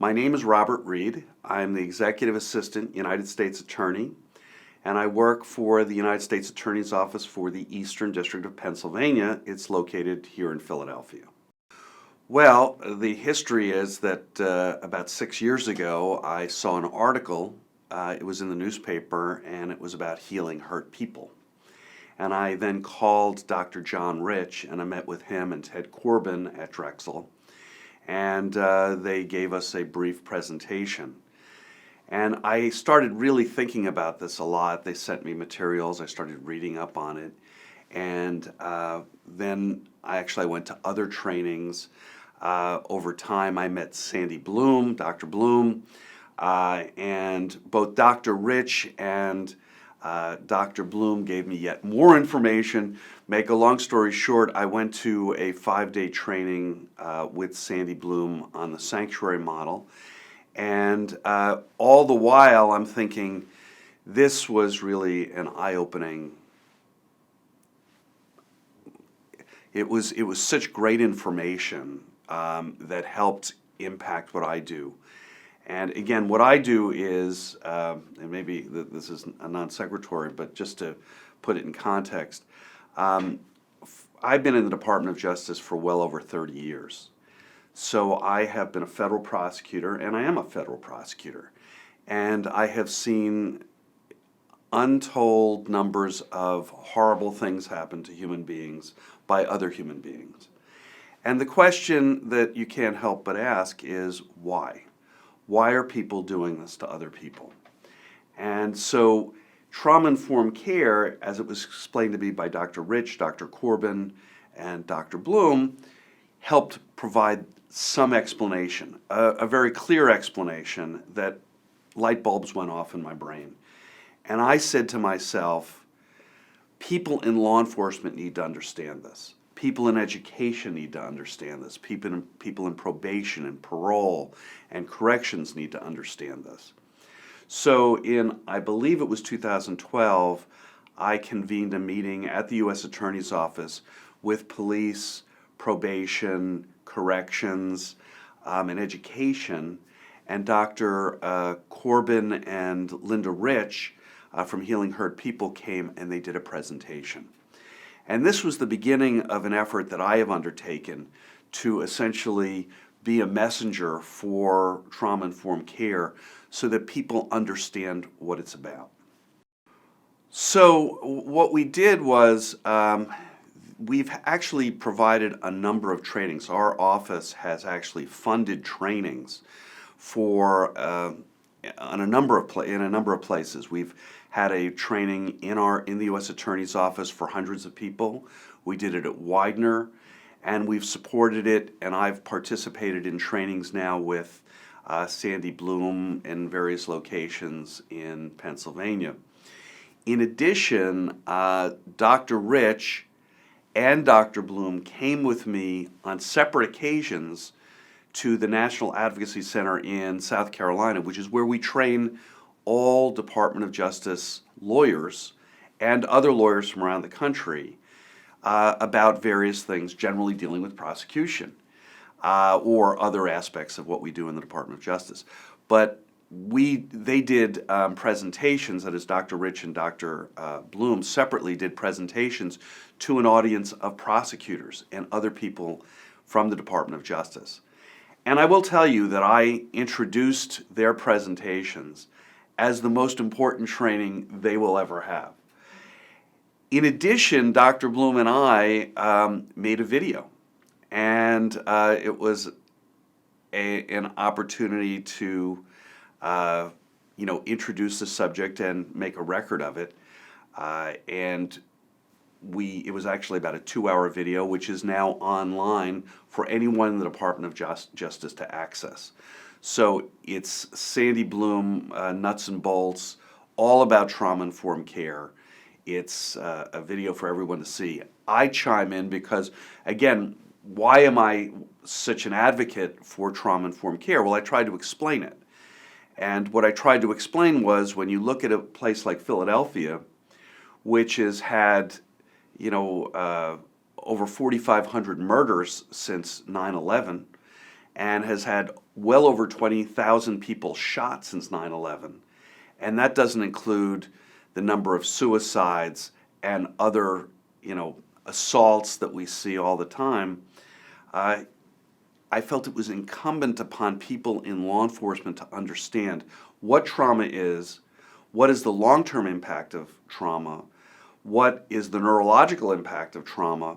My name is Robert Reed. I'm the Executive Assistant United States Attorney, and I work for the United States Attorney's Office for the Eastern District of Pennsylvania. It's located here in Philadelphia. Well, the history is that about 6 years ago, I saw an article. It was in the newspaper, and it was about healing hurt people. And I then called Dr. John Rich, and I met with him and Ted Corbin at Drexel, and they gave us a brief presentation. And I started really thinking about this a lot. They sent me materials. I started reading up on it. And then I went to other trainings. Over time, I met Sandy Bloom, Dr. Bloom, and both Dr. Rich and Dr. Bloom gave me yet more information. Make a long story short, I went to a 5-day training with Sandy Bloom on the sanctuary model. And all the while I'm thinking, this was really an eye-opening. It was such great information that helped impact what I do. And again, what I do is, and maybe this is a non-sequitur, but just to put it in context, I've been in the Department of Justice for well over 30 years. So I have been a federal prosecutor, and I am a federal prosecutor. And I have seen untold numbers of horrible things happen to human beings by other human beings. And the question that you can't help but ask is, why? Why are people doing this to other people? And so trauma-informed care, as it was explained to me by Dr. Rich, Dr. Corbin, and Dr. Bloom, helped provide some explanation, a very clear explanation that light bulbs went off in my brain. And I said to myself, people in law enforcement need to understand this. People in education need to understand this. People in probation and parole and corrections need to understand this. So I believe it was 2012, I convened a meeting at the U.S. Attorney's Office with police, probation, corrections, and education. And Dr. Corbin and Linda Rich from Healing Hurt People came and they did a presentation. And this was the beginning of an effort that I have undertaken to essentially be a messenger for trauma-informed care so that people understand what it's about. So what we did was we've actually provided a number of trainings. Our office has actually funded trainings for in a number of places. We've had a training in the U.S. Attorney's Office for hundreds of people. We did it at Widener, and we've supported it, and I've participated in trainings now with Sandy Bloom in various locations in Pennsylvania. In addition, Dr. Rich and Dr. Bloom came with me on separate occasions to the National Advocacy Center in South Carolina, which is where we train all Department of Justice lawyers and other lawyers from around the country about various things, generally dealing with prosecution or other aspects of what we do in the Department of Justice. But they did presentations, that is Dr. Rich and Dr. Bloom separately did presentations to an audience of prosecutors and other people from the Department of Justice. And I will tell you that I introduced their presentations as the most important training they will ever have. In addition, Dr. Bloom and I made a video, and it was an opportunity to introduce the subject and make a record of it. It was actually about a 2-hour video, which is now online for anyone in the Department of Justice to access. So it's Sandy Bloom, nuts and bolts, all about trauma-informed care. It's a video for everyone to see. I chime in because, again, why am I such an advocate for trauma-informed care? Well, I tried to explain it. And what I tried to explain was, when you look at a place like Philadelphia, which has had over 4,500 murders since 9/11, and has had well over 20,000 people shot since 9/11. And that doesn't include the number of suicides and other, assaults that we see all the time. I felt it was incumbent upon people in law enforcement to understand what trauma is, what is the long-term impact of trauma, what is the neurological impact of trauma,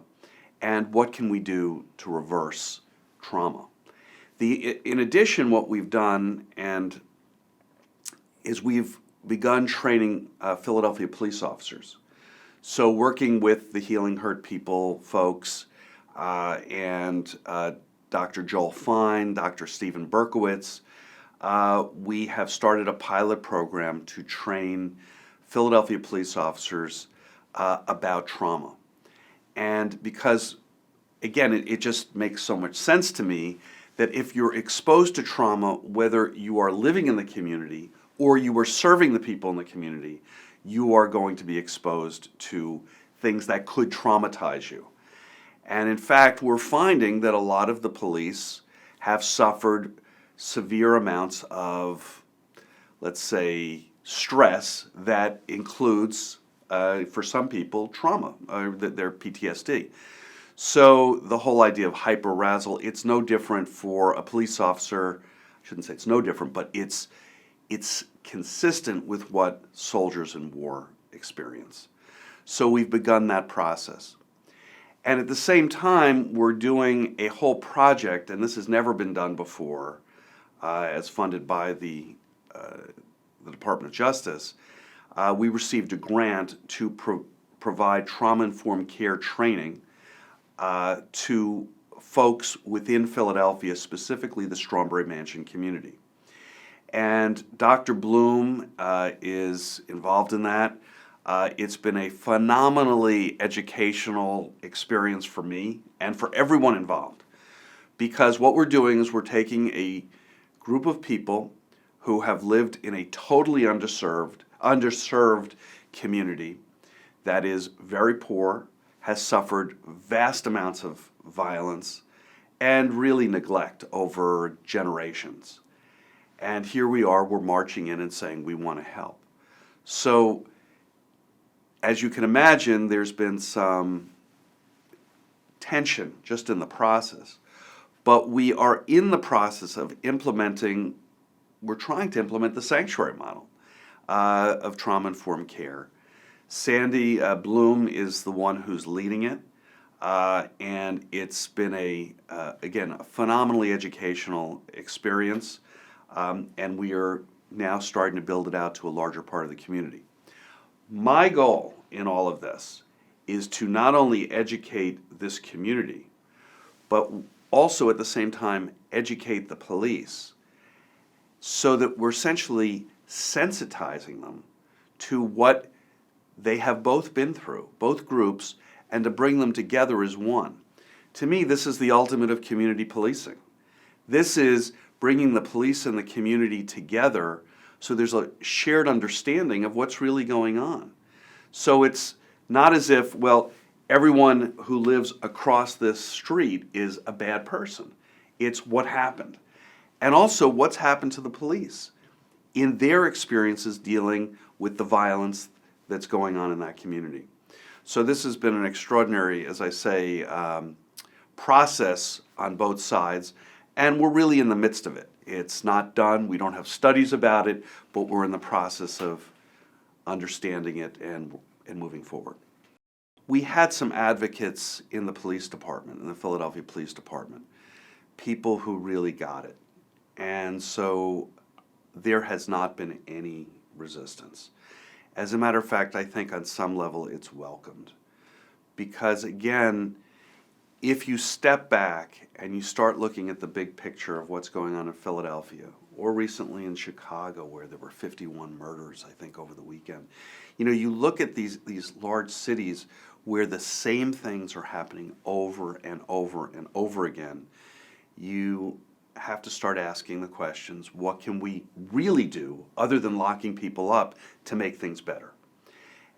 and what can we do to reverse trauma. In addition, what we've done is we've begun training Philadelphia police officers. So working with the Healing Hurt People folks and Dr. Joel Fine, Dr. Stephen Berkowitz, we have started a pilot program to train Philadelphia police officers about trauma. And because, again, it just makes so much sense to me that if you're exposed to trauma, whether you are living in the community or you are serving the people in the community, you are going to be exposed to things that could traumatize you. And in fact, we're finding that a lot of the police have suffered severe amounts of, let's say, stress that includes, for some people, trauma, their PTSD. So the whole idea of hyperarousal, it's no different for a police officer. I shouldn't say it's no different, but it's consistent with what soldiers in war experience. So we've begun that process. And at the same time, we're doing a whole project, and this has never been done before, as funded by the Department of Justice. We received a grant to provide trauma-informed care training to folks within Philadelphia, specifically the Strawberry Mansion community. And Dr. Bloom is involved in that. It's been a phenomenally educational experience for me and for everyone involved, because what we're doing is we're taking a group of people who have lived in a totally underserved community that is very poor, has suffered vast amounts of violence and really neglect over generations. And here we are, we're marching in and saying we want to help. So, as you can imagine, there's been some tension just in the process. But we are in the process of we're trying to implement the sanctuary model of trauma-informed care. Sandy Bloom is the one who's leading it. And it's been again, a phenomenally educational experience. And we are now starting to build it out to a larger part of the community. My goal in all of this is to not only educate this community, but also at the same time educate the police so that we're essentially sensitizing them to what they have both been through, both groups, and to bring them together as one. To me, this is the ultimate of community policing. This is bringing the police and the community together so there's a shared understanding of what's really going on. So it's not as if, well, everyone who lives across this street is a bad person. It's what happened. And also what's happened to the police in their experiences dealing with the violence that's going on in that community. So this has been an extraordinary, as I say, process on both sides, and we're really in the midst of it. It's not done, we don't have studies about it, but we're in the process of understanding it and moving forward. We had some advocates in the police department, in the Philadelphia Police Department, people who really got it. And so there has not been any resistance. As a matter of fact, I think on some level it's welcomed. Because again, if you step back and you start looking at the big picture of what's going on in Philadelphia, or recently in Chicago where there were 51 murders, I think, over the weekend, you look at these large cities where the same things are happening over and over and over again, you have to start asking the questions, what can we really do other than locking people up to make things better?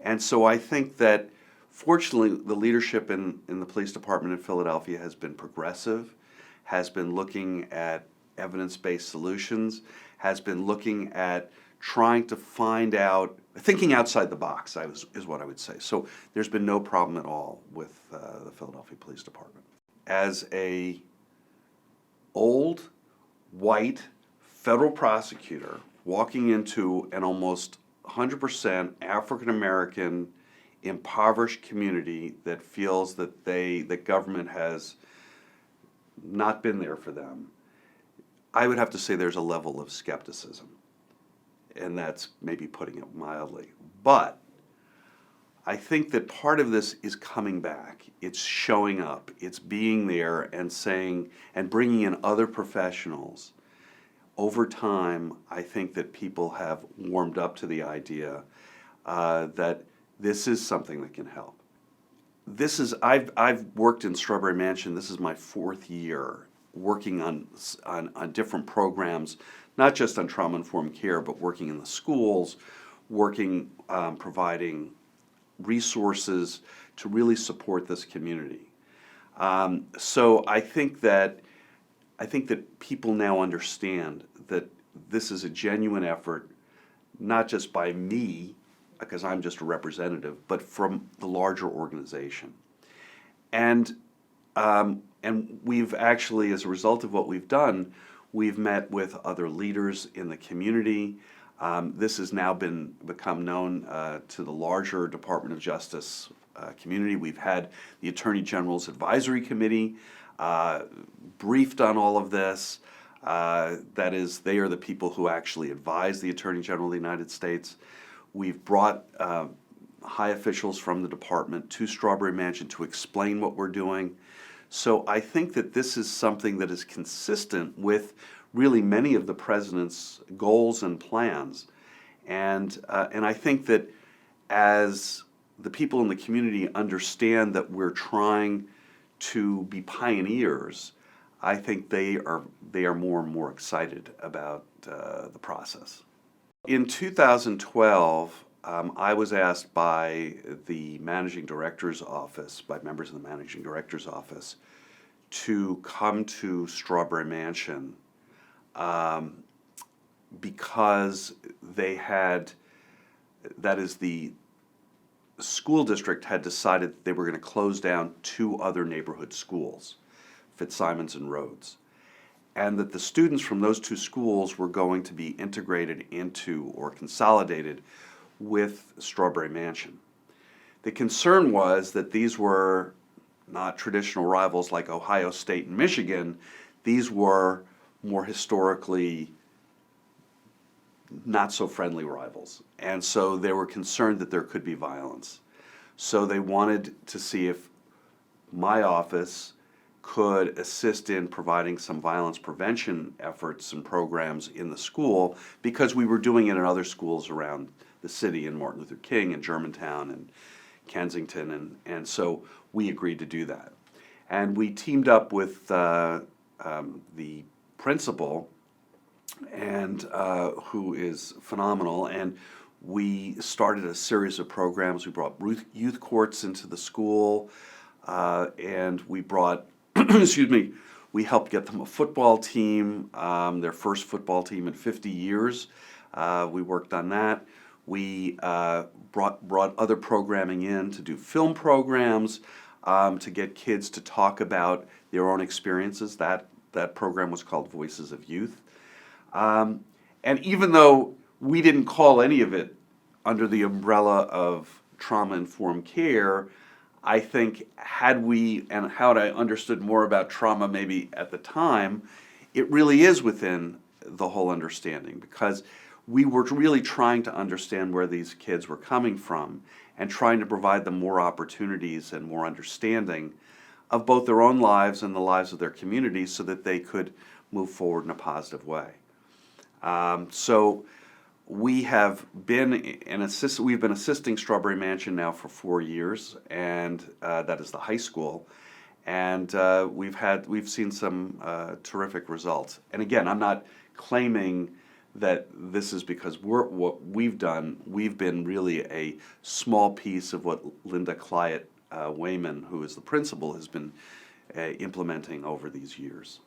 And so I think that fortunately the leadership in the police department in Philadelphia has been progressive, has been looking at evidence-based solutions, has been looking at trying to find out, thinking outside the box, is what I would say. So there's been no problem at all with the Philadelphia Police Department. As a old, white federal prosecutor walking into an almost 100% African-American impoverished community that feels that that government has not been there for them, I would have to say there's a level of skepticism. And that's maybe putting it mildly. But I think that part of this is coming back. It's showing up. It's being there and saying, and bringing in other professionals. Over time, I think that people have warmed up to the idea that this is something that can help. I've worked in Strawberry Mansion. This is my 4th year working on different programs, not just on trauma-informed care, but working in the schools, working providing resources to really support this community. So I think that people now understand that this is a genuine effort, not just by me, because I'm just a representative, but from the larger organization. And we've actually, as a result of what we've done, we've met with other leaders in the community. This has now become known to the larger Department of Justice community. We've had the Attorney General's Advisory Committee briefed on all of this. That is, they are the people who actually advise the Attorney General of the United States. We've brought high officials from the department to Strawberry Mansion to explain what we're doing. So I think that this is something that is consistent with really many of the president's goals and plans. And I think that as the people in the community understand that we're trying to be pioneers, I think they are more and more excited about the process. In 2012, I was asked by the managing director's office, by members of the managing director's office, to come to Strawberry Mansion because the school district had decided that they were going to close down 2 other neighborhood schools, Fitzsimons and Rhodes, and that the students from those 2 schools were going to be integrated into or consolidated with Strawberry Mansion. The concern was that these were not traditional rivals like Ohio State and Michigan. These were more historically not so friendly rivals. And so they were concerned that there could be violence. So they wanted to see if my office could assist in providing some violence prevention efforts and programs in the school, because we were doing it in other schools around the city, in Martin Luther King and Germantown and Kensington, and so we agreed to do that. And we teamed up with the principal, and who is phenomenal, and we started a series of programs. We brought youth courts into the school, and we brought, excuse me, we helped get them a football team, their first football team in 50 years. We worked on that. We brought other programming in to do film programs, to get kids to talk about their own experiences. That program was called Voices of Youth. And even though we didn't call any of it under the umbrella of trauma-informed care, I think had I understood more about trauma maybe at the time, it really is within the whole understanding, because we were really trying to understand where these kids were coming from and trying to provide them more opportunities and more understanding of both their own lives and the lives of their communities so that they could move forward in a positive way. So we've been assisting Strawberry Mansion now for 4 years, and that is the high school, and we've seen some terrific results. And again, I'm not claiming that this is because what we've done. We've been really a small piece of what Linda Clyett Wayman, who is the principal, has been implementing over these years.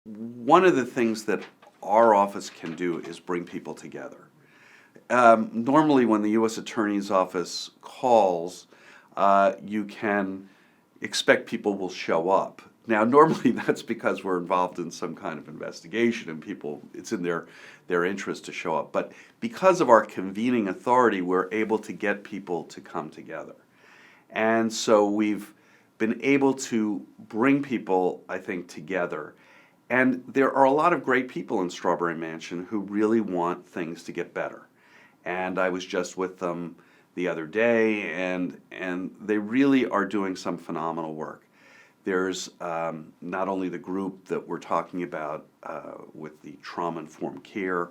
One of the things that our office can do is bring people together. Normally, when the U.S. Attorney's Office calls, you can expect people will show up. Now, normally that's because we're involved in some kind of investigation and it's in their interest to show up. But because of our convening authority, we're able to get people to come together. And so we've been able to bring people, I think, together. And there are a lot of great people in Strawberry Mansion who really want things to get better. And I was just with them the other day, and they really are doing some phenomenal work. There's not only the group that we're talking about with the trauma-informed care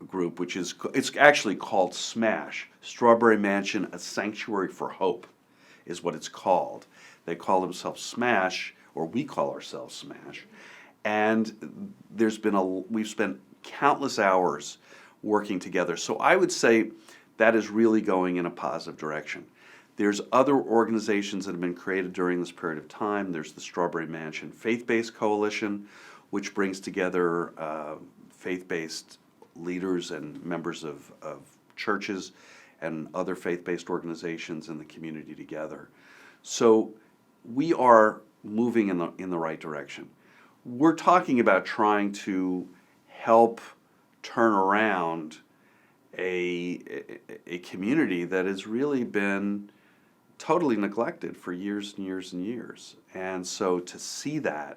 group, it's actually called SMASH, Strawberry Mansion, A Sanctuary for Hope, is what it's called. They call themselves SMASH, or we call ourselves SMASH, and we've spent countless hours working together. So I would say that is really going in a positive direction. There's other organizations that have been created during this period of time. There's the Strawberry Mansion Faith-Based Coalition, which brings together faith-based leaders and members of churches and other faith-based organizations in the community together. So we are moving in the right direction. We're talking about trying to help turn around a community that has really been totally neglected for years and years and years. And so to see that,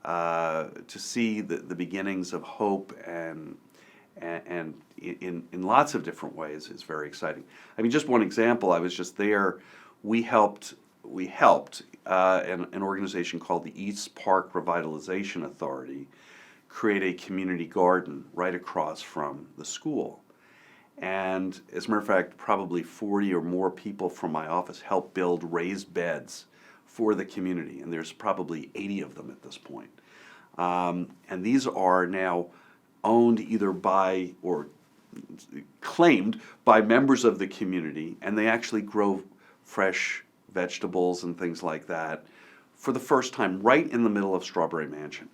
to see the beginnings of hope and in lots of different ways is very exciting. I mean, just one example, I was just there, we helped an organization called the East Park Revitalization Authority create a community garden right across from the school. And as a matter of fact, probably 40 or more people from my office helped build raised beds for the community, and there's probably 80 of them at this point. And these are now owned either by or claimed by members of the community, and they actually grow fresh vegetables and things like that for the first time right in the middle of Strawberry Mansion.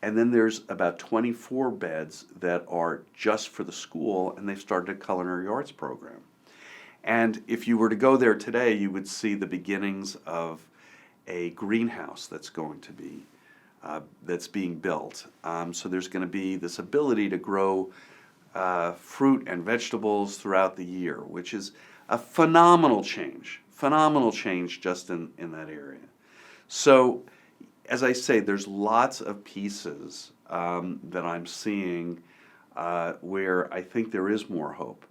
And then there's about 24 beds that are just for the school, and they've started a culinary arts program. And if you were to go there today, you would see the beginnings of a greenhouse that's going to be, that's being built. So there's going to be this ability to grow fruit and vegetables throughout the year, which is a phenomenal change just in that area. So, as I say, there's lots of pieces that I'm seeing where I think there is more hope.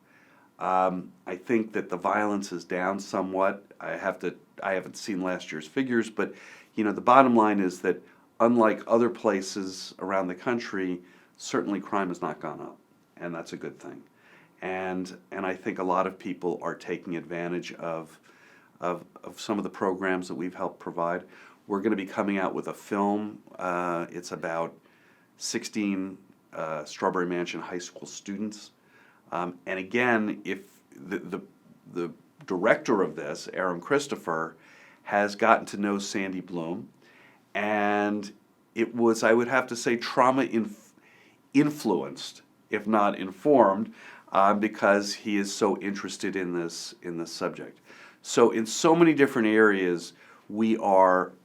I think that the violence is down somewhat. I haven't seen last year's figures, but the bottom line is that unlike other places around the country, certainly crime has not gone up, and that's a good thing. And I think a lot of people are taking advantage of some of the programs that we've helped provide. We're going to be coming out with a film. It's about 16 Strawberry Mansion high school students. And again, if the director of this, Aaron Christopher, has gotten to know Sandy Bloom, and it was, I would have to say, influenced, if not informed, because he is so interested in this subject. So in so many different areas, we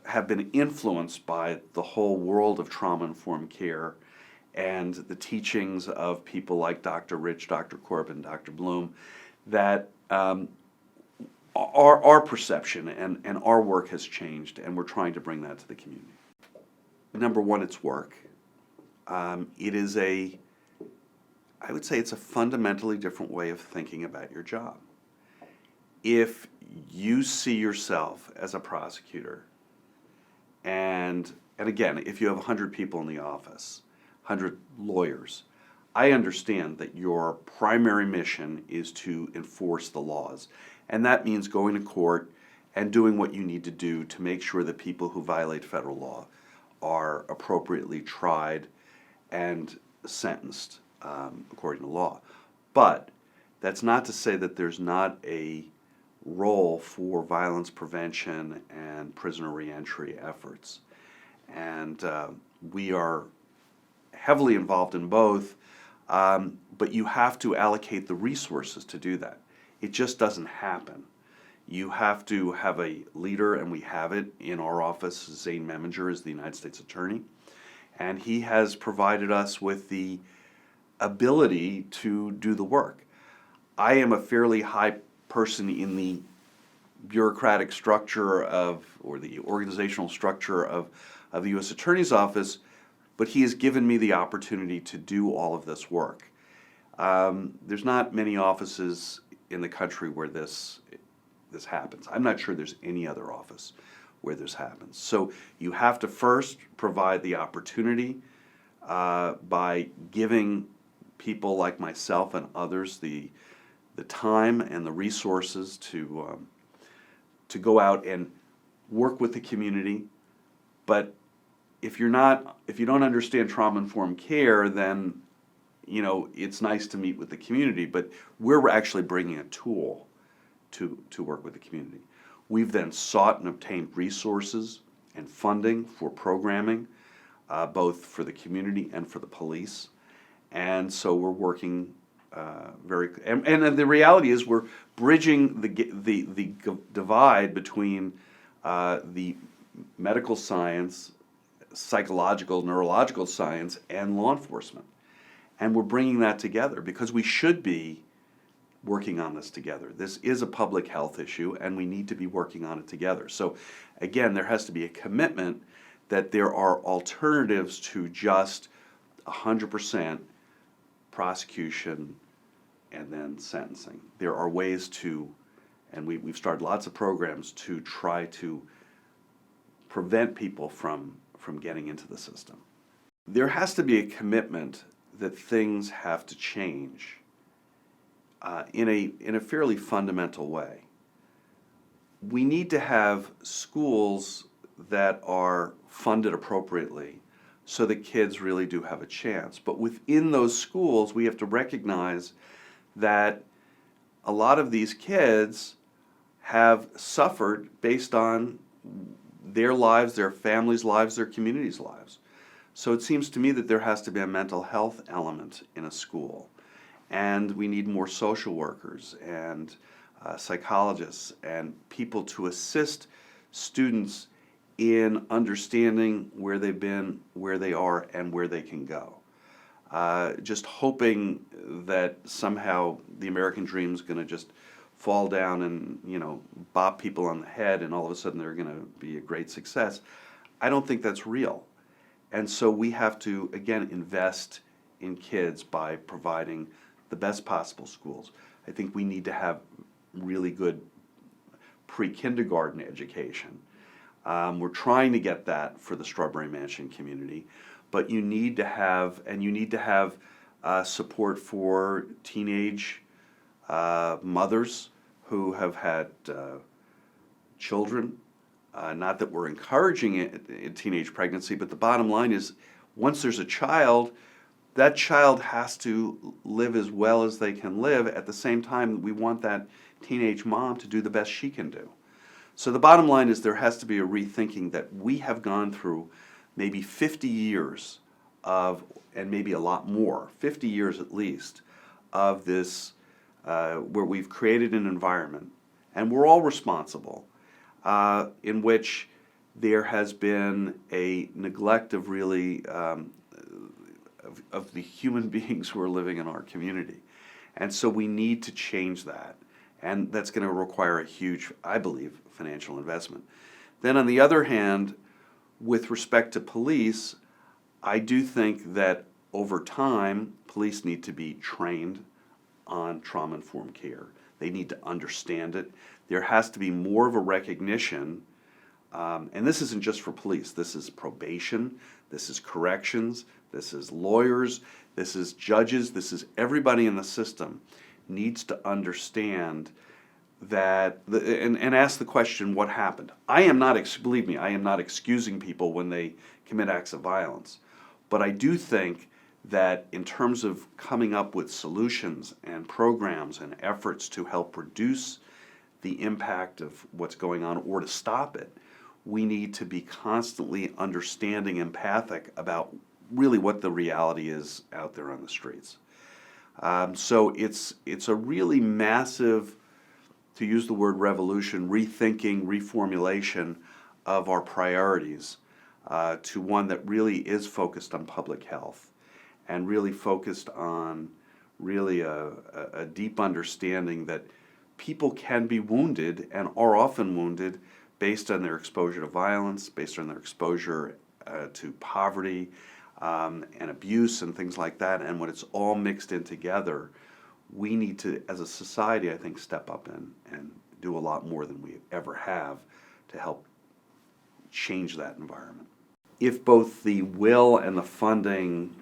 have been influenced by the whole world of trauma-informed care and the teachings of people like Dr. Rich, Dr. Corbin, Dr. Bloom, that our perception and our work has changed, and we're trying to bring that to the community. Number one, it's work. It is I would say it's a fundamentally different way of thinking about your job. If you see yourself as a prosecutor, and again, if you have 100 people in the office, 100 lawyers, I understand that your primary mission is to enforce the laws. And that means going to court and doing what you need to do to make sure that people who violate federal law are appropriately tried and sentenced according to law. But that's not to say that there's not a role for violence prevention and prisoner reentry efforts. And we are heavily involved in both, but you have to allocate the resources to do that. It just doesn't happen. You have to have a leader, and we have it in our office. Zane Meminger is the United States Attorney, and he has provided us with the ability to do the work. I am a fairly high person in the bureaucratic structure or the organizational structure of the U.S. Attorney's Office, but he has given me the opportunity to do all of this work. There's not many offices in the country where this happens. I'm not sure there's any other office where this happens. So you have to first provide the opportunity by giving people like myself and others the time and the resources to go out and work with the community. But if you don't understand trauma-informed care, then it's nice to meet with the community, but we're actually bringing a tool to work with the community. We've then sought and obtained resources and funding for programming, both for the community and for the police. And so we're working and the reality is we're bridging the divide between the medical science, psychological, neurological science, and law enforcement. And we're bringing that together because we should be working on this together. This is a public health issue, and we need to be working on it together. So again, there has to be a commitment that there are alternatives to just 100% prosecution and then sentencing. There are ways to, and we've started lots of programs to try to prevent people from getting into the system. There has to be a commitment that things have to change in a fairly fundamental way. We need to have schools that are funded appropriately so that kids really do have a chance. But within those schools, we have to recognize that a lot of these kids have suffered based on their lives, their families' lives, their communities' lives. So it seems to me that there has to be a mental health element in a school. And we need more social workers and psychologists and people to assist students in understanding where they've been, where they are, and where they can go. Just hoping that somehow the American dream is going to just fall down and bop people on the head and all of a sudden they're going to be a great success. I don't think that's real. And so we have to, again, invest in kids by providing the best possible schools. I think we need to have really good pre-kindergarten education. We're trying to get that for the Strawberry Mansion community, but you need to have support for teenage mothers who have had children. Not that we're encouraging teenage pregnancy, but the bottom line is once there's a child, that child has to live as well as they can live. At the same time, we want that teenage mom to do the best she can do. So the bottom line is there has to be a rethinking that we have gone through maybe 50 years of, and maybe a lot more, 50 years at least, of this where we've created an environment, and we're all responsible, in which there has been a neglect of really of the human beings who are living in our community. And so we need to change that. And that's going to require a huge, I believe, financial investment. Then on the other hand, with respect to police, I do think that over time, police need to be trained on trauma-informed care. They need to understand it. There has to be more of a recognition, and this isn't just for police. This is probation, this is corrections, this is lawyers, this is judges, this is everybody in the system needs to understand that, and ask the question, what happened? I am not, believe me, I am not excusing people when they commit acts of violence. But I do think that in terms of coming up with solutions and programs and efforts to help reduce the impact of what's going on or to stop it, we need to be constantly understanding, empathic about really what the reality is out there on the streets. So it's a really massive, to use the word revolution, rethinking, reformulation of our priorities to one that really is focused on public health and really focused on really a deep understanding that people can be wounded and are often wounded based on their exposure to violence, based on their exposure to poverty and abuse and things like that. And when it's all mixed in together, we need to, as a society, I think, step up and do a lot more than we ever have to help change that environment. If both the will and the funding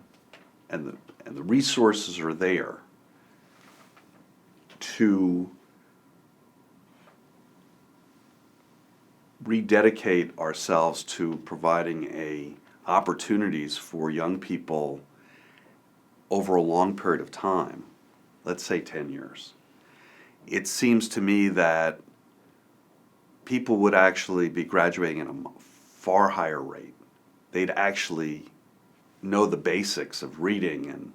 and the resources are there to rededicate ourselves to providing opportunities for young people over a long period of time, let's say 10 years, it seems to me that people would actually be graduating at a far higher rate. They'd actually know the basics of reading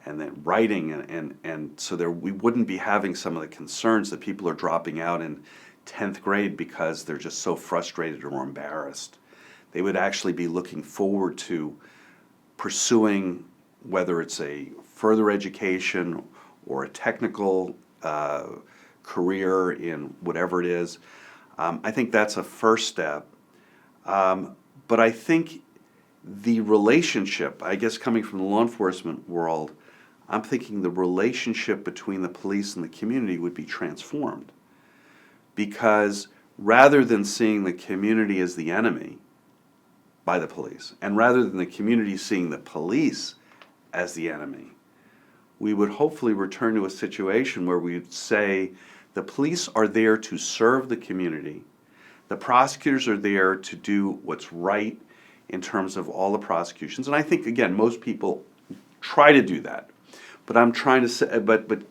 and then writing, and so we wouldn't be having some of the concerns that people are dropping out in 10th grade because they're just so frustrated or embarrassed. They would actually be looking forward to pursuing, whether it's a further education or a technical career in whatever it is. I think that's a first step. But I think the relationship, I guess coming from the law enforcement world, I'm thinking the relationship between the police and the community would be transformed. Because rather than seeing the community as the enemy by the police, and rather than the community seeing the police as the enemy, we would hopefully return to a situation where we'd say the police are there to serve the community, the prosecutors are there to do what's right in terms of all the prosecutions, and I think, again, most people try to do that. But I'm trying to say, but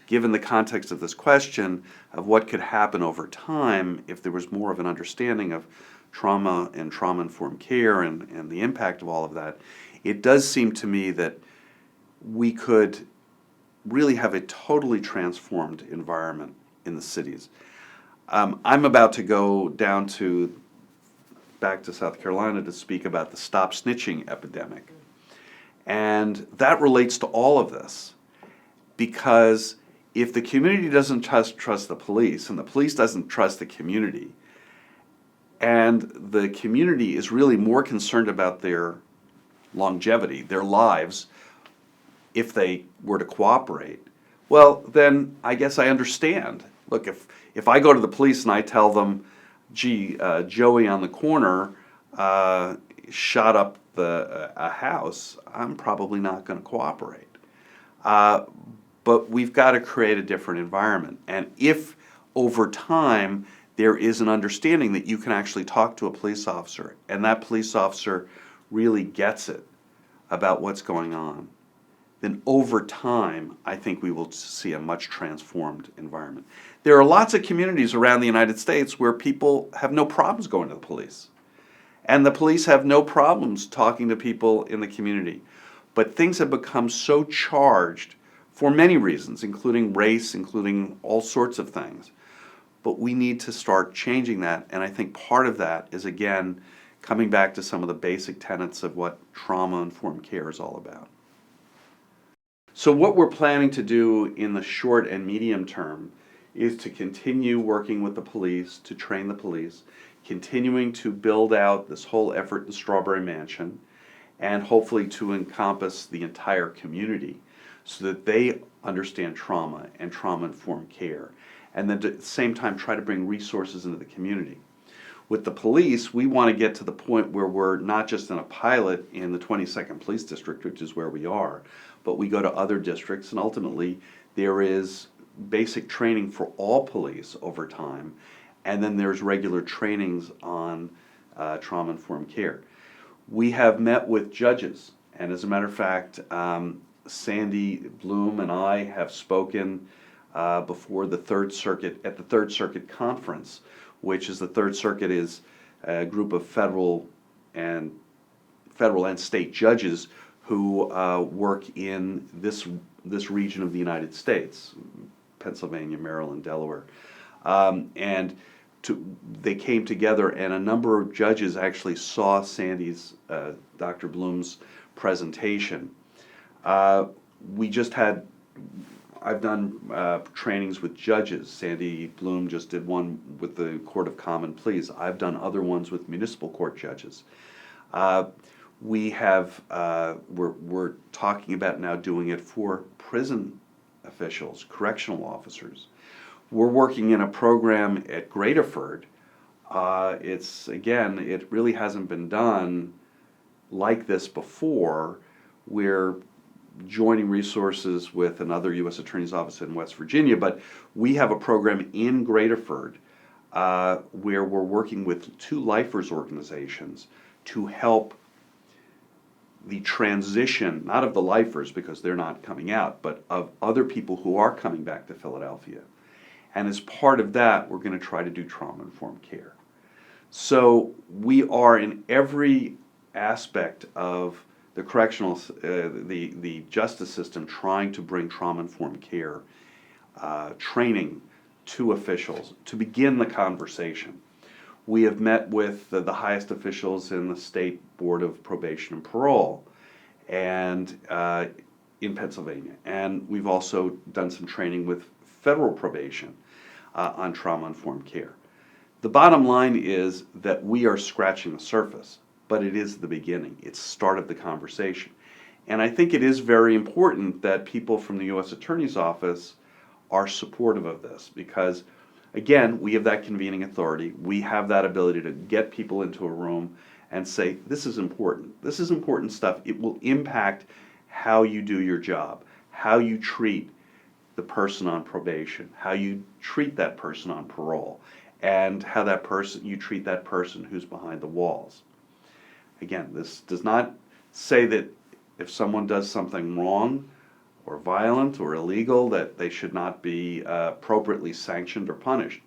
given the context of this question of what could happen over time if there was more of an understanding of trauma and trauma-informed care and the impact of all of that, it does seem to me that we could really have a totally transformed environment in the cities. I'm about to go back to South Carolina to speak about the stop snitching epidemic. And that relates to all of this, because if the community doesn't trust the police and the police doesn't trust the community, and the community is really more concerned about their longevity, their lives, if they were to cooperate, well, then I guess I understand. Look, if I go to the police and I tell them, gee, Joey on the corner shot up a house, I'm probably not going to cooperate. But we've got to create a different environment. And if over time there is an understanding that you can actually talk to a police officer and that police officer really gets it about what's going on, then over time I think we will see a much transformed environment. There are lots of communities around the United States where people have no problems going to the police. And the police have no problems talking to people in the community. But things have become so charged for many reasons, including race, including all sorts of things. But we need to start changing that, and I think part of that is, again, coming back to some of the basic tenets of what trauma-informed care is all about. So what we're planning to do in the short and medium term is to continue working with the police, to train the police, continuing to build out this whole effort in Strawberry Mansion, and hopefully to encompass the entire community so that they understand trauma and trauma-informed care, and then at the same time try to bring resources into the community. With the police, we want to get to the point where we're not just in a pilot in the 22nd Police District, which is where we are, but we go to other districts, and ultimately there is basic training for all police over time, and then there's regular trainings on trauma-informed care. We have met with judges, and as a matter of fact, Sandy Bloom and I have spoken before the Third Circuit, at the Third Circuit Conference, which is the Third Circuit is a group of federal and federal and state judges who work in this region of the United States, Pennsylvania, Maryland, Delaware, and they came together, and a number of judges actually saw Sandy's, Dr. Bloom's presentation. I've done trainings with judges. Sandy Bloom just did one with the Court of Common Pleas. I've done other ones with municipal court judges. We're talking about now doing it for prison officials, correctional officers. We're working in a program at Greaterford. It really hasn't been done like this before. We're joining resources with another U.S. Attorney's Office in West Virginia, but we have a program in Greaterford where we're working with 2 lifers organizations to help the transition, not of the lifers because they're not coming out, but of other people who are coming back to Philadelphia. And as part of that, we're going to try to do trauma-informed care. So we are in every aspect of the correctional, the justice system trying to bring trauma-informed care training to officials to begin the conversation. We have met with the highest officials in the State Board of Probation and Parole and in Pennsylvania. And we've also done some training with federal probation on trauma-informed care. The bottom line is that we are scratching the surface, but it is the beginning. It's the start of the conversation. And I think it is very important that people from the U.S. Attorney's Office are supportive of this because, again, we have that convening authority. We have that ability to get people into a room and say, this is important. This is important stuff. It will impact how you do your job, how you treat the person on probation, how you treat that person on parole, and how you treat that person who's behind the walls. Again, this does not say that if someone does something wrong or violent or illegal that they should not be appropriately sanctioned or punished.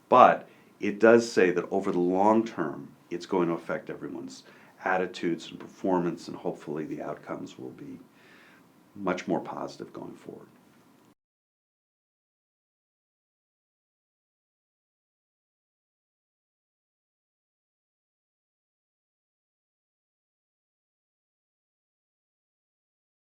But it does say that over the long term, it's going to affect everyone's attitudes and performance, and hopefully the outcomes will be much more positive going forward.